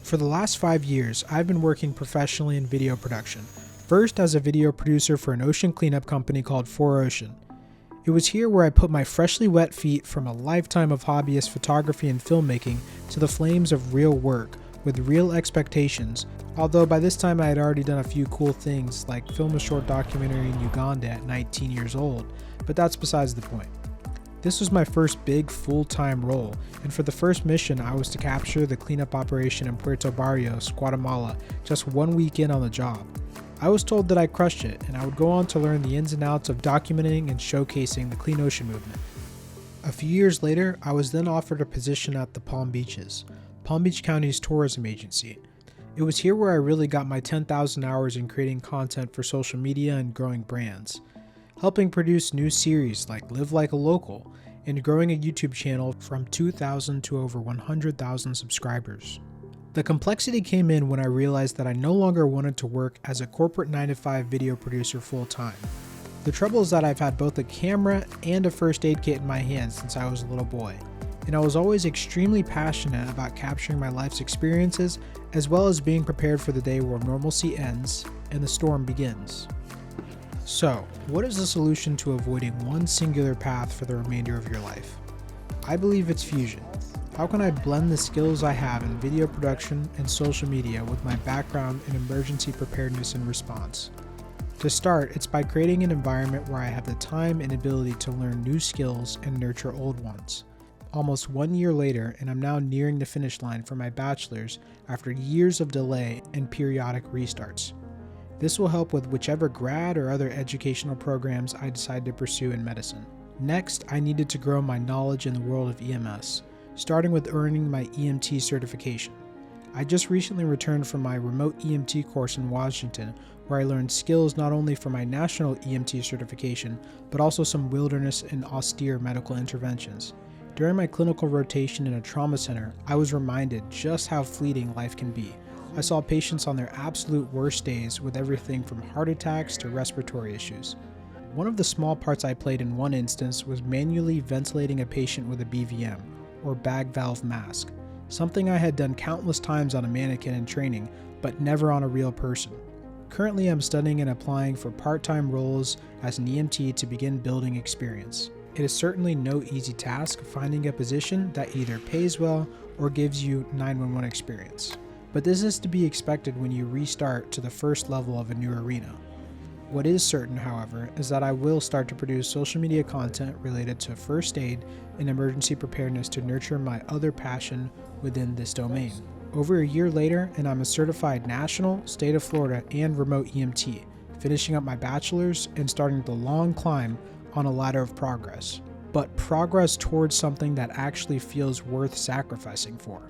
For the last 5 years, I've been working professionally in video production, first as a video producer for an ocean cleanup company called 4Ocean. It was here where I put my freshly wet feet from a lifetime of hobbyist photography and filmmaking to the flames of real work with real expectations, although by this time I had already done a few cool things like film a short documentary in Uganda at 19 years old, but that's besides the point. This was my first big full-time role, and for the first mission I was to capture the cleanup operation in Puerto Barrios, Guatemala, just 1 week in on the job. I was told that I crushed it, and I would go on to learn the ins and outs of documenting and showcasing the clean ocean movement. A few years later, I was then offered a position at the Palm Beaches, Palm Beach County's tourism agency. It was here where I really got my 10,000 hours in creating content for social media and growing brands, helping produce new series like Live Like a Local, and growing a YouTube channel from 2,000 to over 100,000 subscribers. The complexity came in when I realized that I no longer wanted to work as a corporate 9-to-5 video producer full-time. The trouble is that I've had both a camera and a first aid kit in my hands since I was a little boy, and I was always extremely passionate about capturing my life's experiences as well as being prepared for the day where normalcy ends and the storm begins. So, what is the solution to avoiding one singular path for the remainder of your life? I believe it's fusion. How can I blend the skills I have in video production and social media with my background in emergency preparedness and response? To start, it's by creating an environment where I have the time and ability to learn new skills and nurture old ones. Almost 1 year later, and I'm now nearing the finish line for my bachelor's after years of delay and periodic restarts. This will help with whichever grad or other educational programs I decide to pursue in medicine. Next, I needed to grow my knowledge in the world of EMS, starting with earning my EMT certification. I just recently returned from my remote EMT course in Washington, where I learned skills not only for my national EMT certification, but also some wilderness and austere medical interventions. During my clinical rotation in a trauma center, I was reminded just how fleeting life can be. I saw patients on their absolute worst days with everything from heart attacks to respiratory issues. One of the small parts I played in one instance was manually ventilating a patient with a BVM, or bag valve mask, something I had done countless times on a mannequin in training, but never on a real person. Currently, I'm studying and applying for part-time roles as an EMT to begin building experience. It is certainly no easy task finding a position that either pays well or gives you 911 experience. But this is to be expected when you restart to the first level of a new arena. What is certain, however, is that I will start to produce social media content related to first aid and emergency preparedness to nurture my other passion within this domain. Over a year later, and I'm a certified national, state of Florida, and remote EMT, finishing up my bachelor's and starting the long climb on a ladder of progress. But progress towards something that actually feels worth sacrificing for.